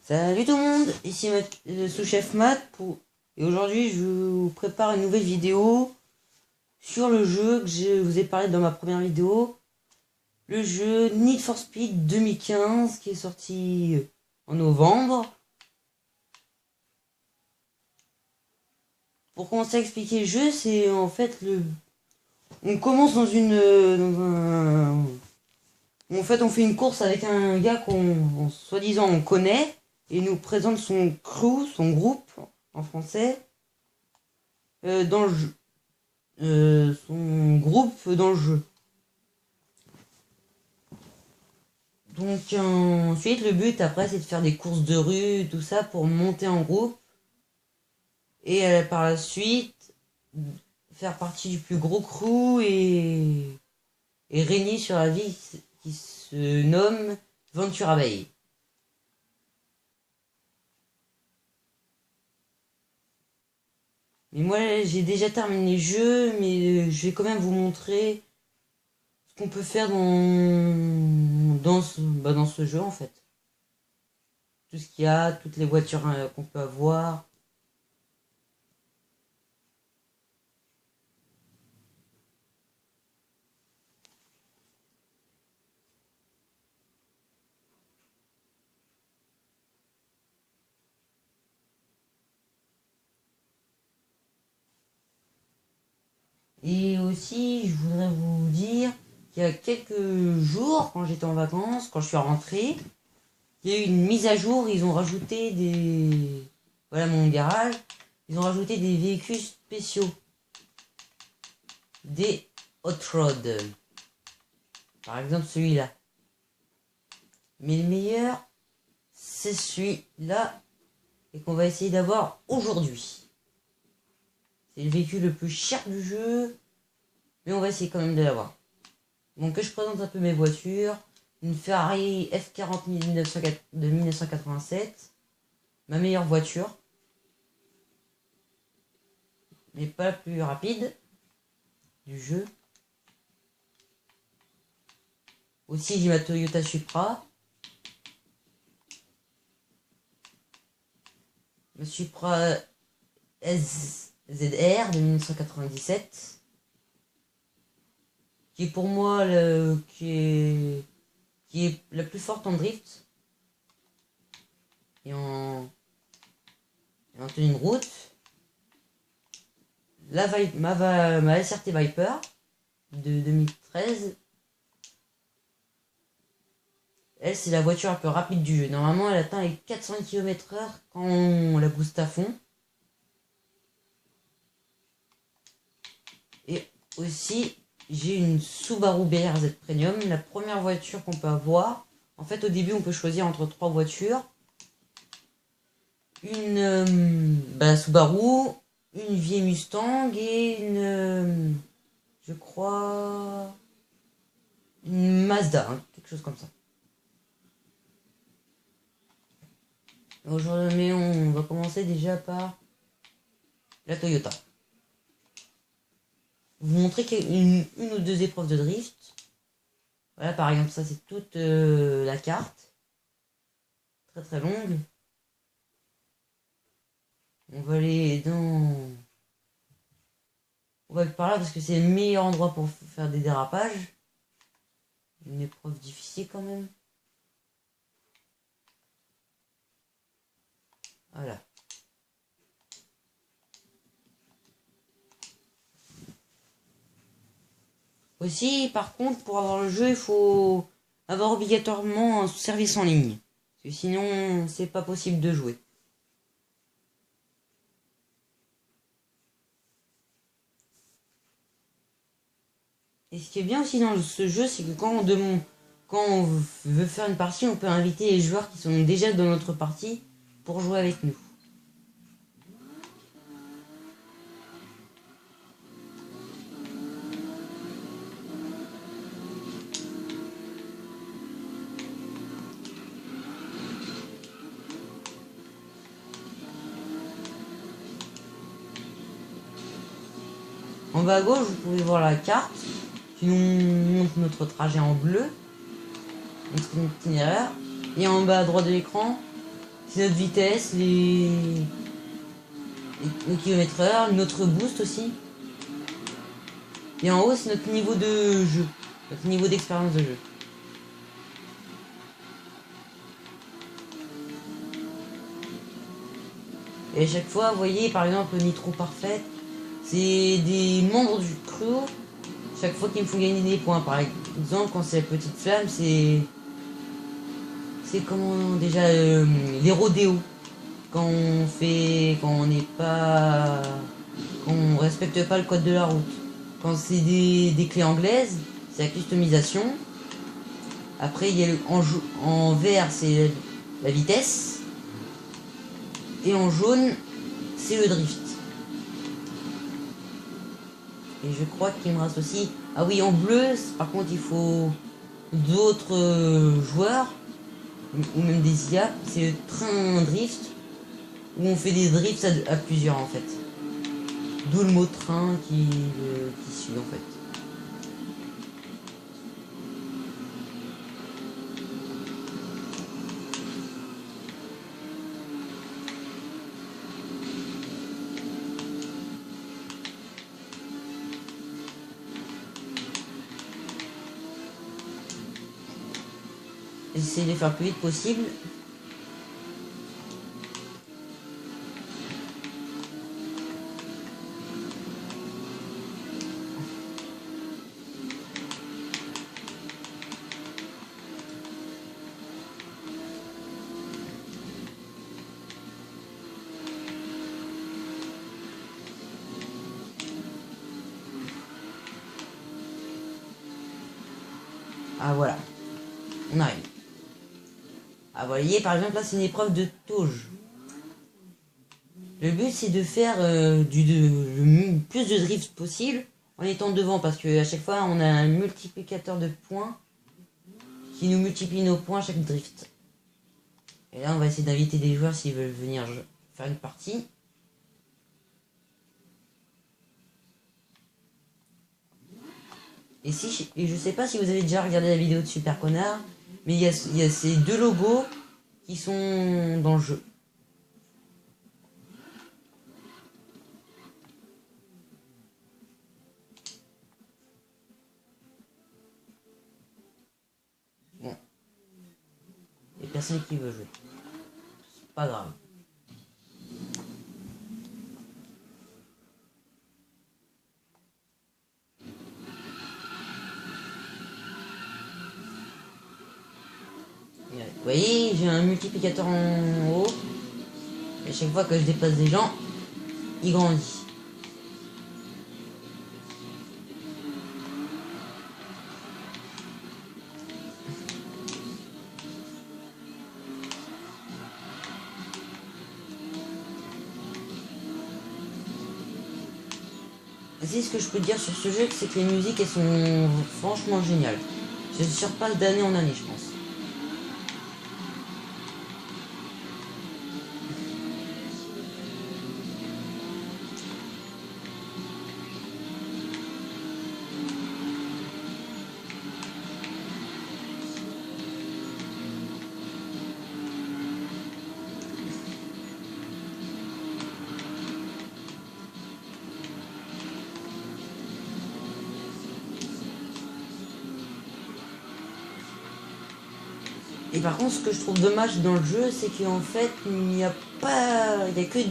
Salut tout le monde, ici sous-chef Matt et aujourd'hui je vous prépare une nouvelle vidéo sur le jeu que je vous ai parlé dans ma première vidéo, le jeu Need for Speed 2015 qui est sorti en novembre. Pour commencer à expliquer le jeu, c'est en fait on commence dans en fait on fait une course avec un gars qu'on soi-disant on connaît. Et il nous présente son crew, son groupe en français, dans le jeu. Son groupe dans le jeu. Donc ensuite le but après c'est de faire des courses de rue, tout ça pour monter en groupe. Et par la suite faire partie du plus gros crew et régner sur la ville qui se nomme Ventura Bay. Mais moi j'ai déjà terminé le jeu, mais je vais quand même vous montrer ce qu'on peut faire dans ce jeu en fait. Tout ce qu'il y a, toutes les voitures qu'on peut avoir. Et aussi, je voudrais vous dire qu'il y a quelques jours, quand j'étais en vacances, quand je suis rentré, il y a eu une mise à jour. Ils ont rajouté des... Voilà mon garage. Ils ont rajouté des véhicules spéciaux. Des hot rods. Par exemple, celui-là. Mais le meilleur, c'est celui-là. Et qu'on va essayer d'avoir aujourd'hui. C'est le véhicule le plus cher du jeu, mais on va essayer quand même de l'avoir. Donc je présente un peu mes voitures. Une Ferrari F40 de 1987, ma meilleure voiture, mais pas la plus rapide du jeu. Aussi j'ai ma Toyota Supra. Ma Supra ZR de 1997 qui est pour moi qui est la plus forte en drift et en tenue de route. Ma SRT Viper de 2013, elle c'est la voiture la plus rapide du jeu. Normalement elle atteint les 400 km/h quand on la booste à fond. Et aussi, j'ai une Subaru BRZ Premium, la première voiture qu'on peut avoir. En fait, au début, on peut choisir entre 3 voitures. Une Subaru, une vieille Mustang et je crois, une Mazda, hein, quelque chose comme ça. Aujourd'hui, mais on va commencer déjà par la Toyota. Vous montrer une ou deux épreuves de drift. Voilà, par exemple, ça c'est toute la carte. Très très longue. On va aller dans... On va aller par là parce que c'est le meilleur endroit pour faire des dérapages. Une épreuve difficile quand même. Voilà. Aussi, par contre, pour avoir le jeu, il faut avoir obligatoirement un service en ligne. Parce que sinon, c'est pas possible de jouer. Et ce qui est bien aussi dans ce jeu, c'est que quand on veut faire une partie, on peut inviter les joueurs qui sont déjà dans notre partie pour jouer avec nous. En bas à gauche, vous pouvez voir la carte qui nous montre notre trajet en bleu, notre itinéraire. Et en bas à droite de l'écran, c'est notre vitesse, les kilomètres heure, notre boost aussi. Et en haut, c'est notre niveau de jeu, notre niveau d'expérience de jeu. Et à chaque fois, vous voyez, par exemple, Nitro Parfait, c'est des membres du crew, chaque fois qu'ils me font gagner des points. Par exemple, quand c'est la petite flamme, c'est comment déjà les rodéos. Quand on n'est pas, quand on respecte pas le code de la route. Quand c'est des clés anglaises, c'est la customisation. Après, il y a en vert, c'est la vitesse. Et en jaune, c'est le drift. Et je crois qu'il me reste aussi... Ah oui, en bleu, par contre, il faut d'autres joueurs, ou même des IA. C'est le train drift, où on fait des drifts à plusieurs, en fait. D'où le mot train qui suit, en fait. J'essaie de faire le plus vite possible. Ah voilà, on arrive. Ah vous voyez, par exemple là c'est une épreuve de tauge. Le but c'est de faire le plus de drift possible en étant devant, parce que à chaque fois on a un multiplicateur de points qui nous multiplie nos points à chaque drift. Et là on va essayer d'inviter des joueurs s'ils veulent venir faire une partie. Et je sais pas si vous avez déjà regardé la vidéo de Super Connard, mais il y a ces deux logos qui sont dans le jeu. Bon. Il n'y a personne qui veut jouer. C'est pas grave. Vous voyez, j'ai un multiplicateur en haut. Et chaque fois que je dépasse des gens, il grandit. C'est ce que je peux dire sur ce jeu, c'est que les musiques elles sont franchement géniales. Je surpasse d'année en année, je pense. Et par contre, ce que je trouve dommage dans le jeu, c'est qu'en fait, il n'y a pas... Il n'y a que il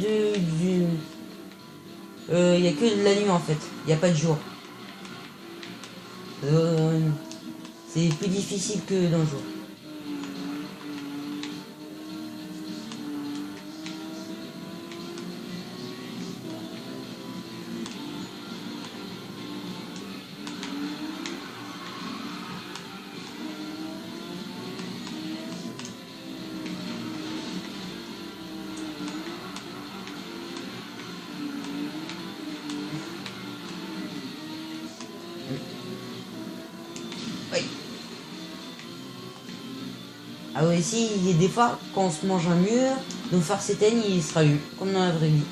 y a que de la nuit en fait, il n'y a pas de jour. C'est plus difficile que dans le jour. Oui. Ah oui, si, il y a des fois, quand on se mange un mur, nos phares s'éteignent, il se rallume, comme dans la vraie vie.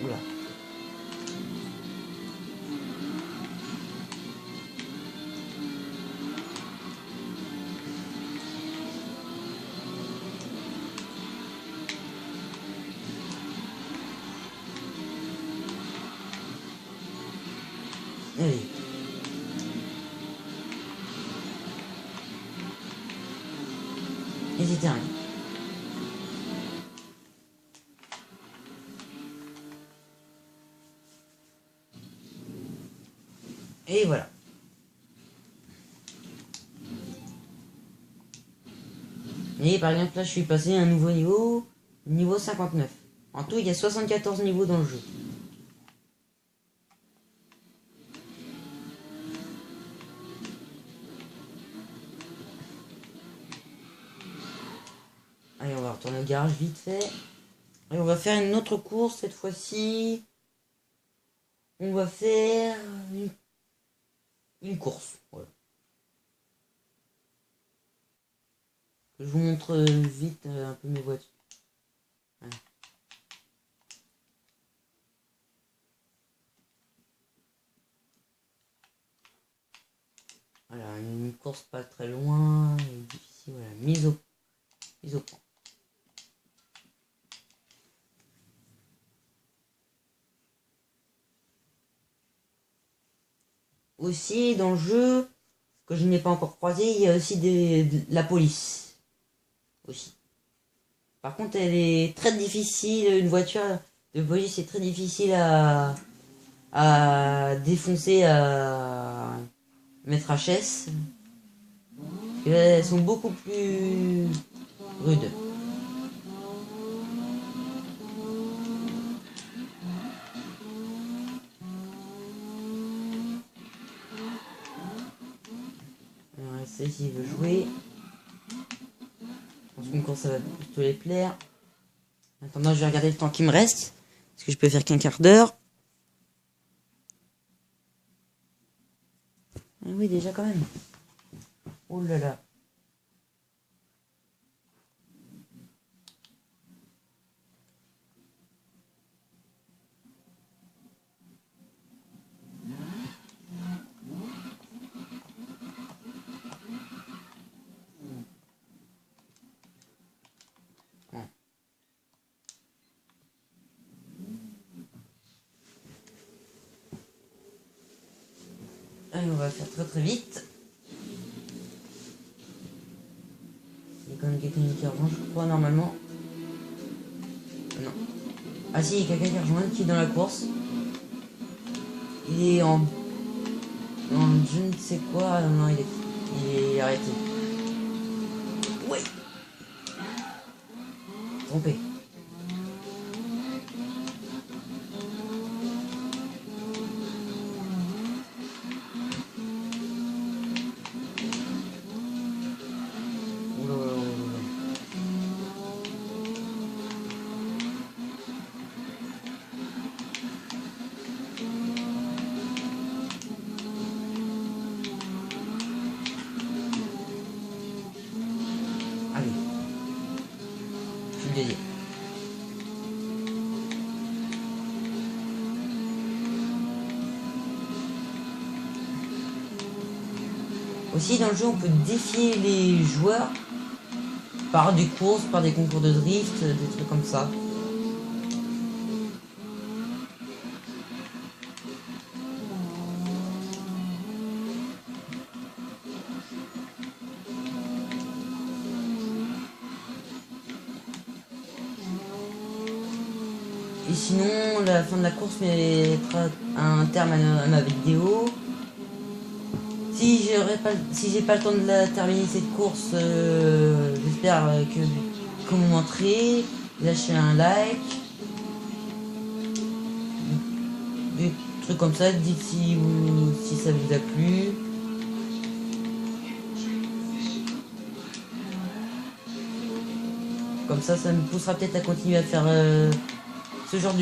Oula. Allez. Et c'est terminé. Et voilà. Et par exemple là je suis passé à un nouveau niveau 59. En tout il y a 74 niveaux dans le jeu. Allez, on va retourner au garage vite fait. Et on va faire une autre course cette fois-ci. On va faire une course. Voilà. Je vous montre vite un peu mes voitures. Ouais. Voilà, une course pas très loin, et difficile, voilà, mise au point. Aussi, dans le jeu, que je n'ai pas encore croisé, il y a aussi de la police. Aussi. Par contre, elle est très difficile, une voiture de police est très difficile à défoncer, à mettre HS. Elles sont beaucoup plus rudes. Alors, essayer s'il veut jouer. Je pense qu'une course ça va plutôt les plaire. En attendant, je vais regarder le temps qui me reste. Parce que je peux faire qu'un quart d'heure. Ah oui, déjà quand même. Oh là là. Allez, on va faire très très vite. Il y a quand même quelqu'un qui rejoint, je crois, normalement. Non. Ah si, il y a quelqu'un qui rejoint, qui est dans la course. Il est en je ne sais quoi. Non, il est arrêté. Ouais. Trompé. Allez. Je suis le deuxième. Aussi, dans le jeu, on peut défier les joueurs par des courses, par des concours de drift, des trucs comme ça. Et sinon, la fin de la course mettra un terme à ma vidéo. Si j'ai pas le temps de la terminer cette course, j'espère que vous commenterez, lâchez un like, des trucs comme ça, dites si ça vous a plu. Comme ça me poussera peut-être à continuer à faire ce genre de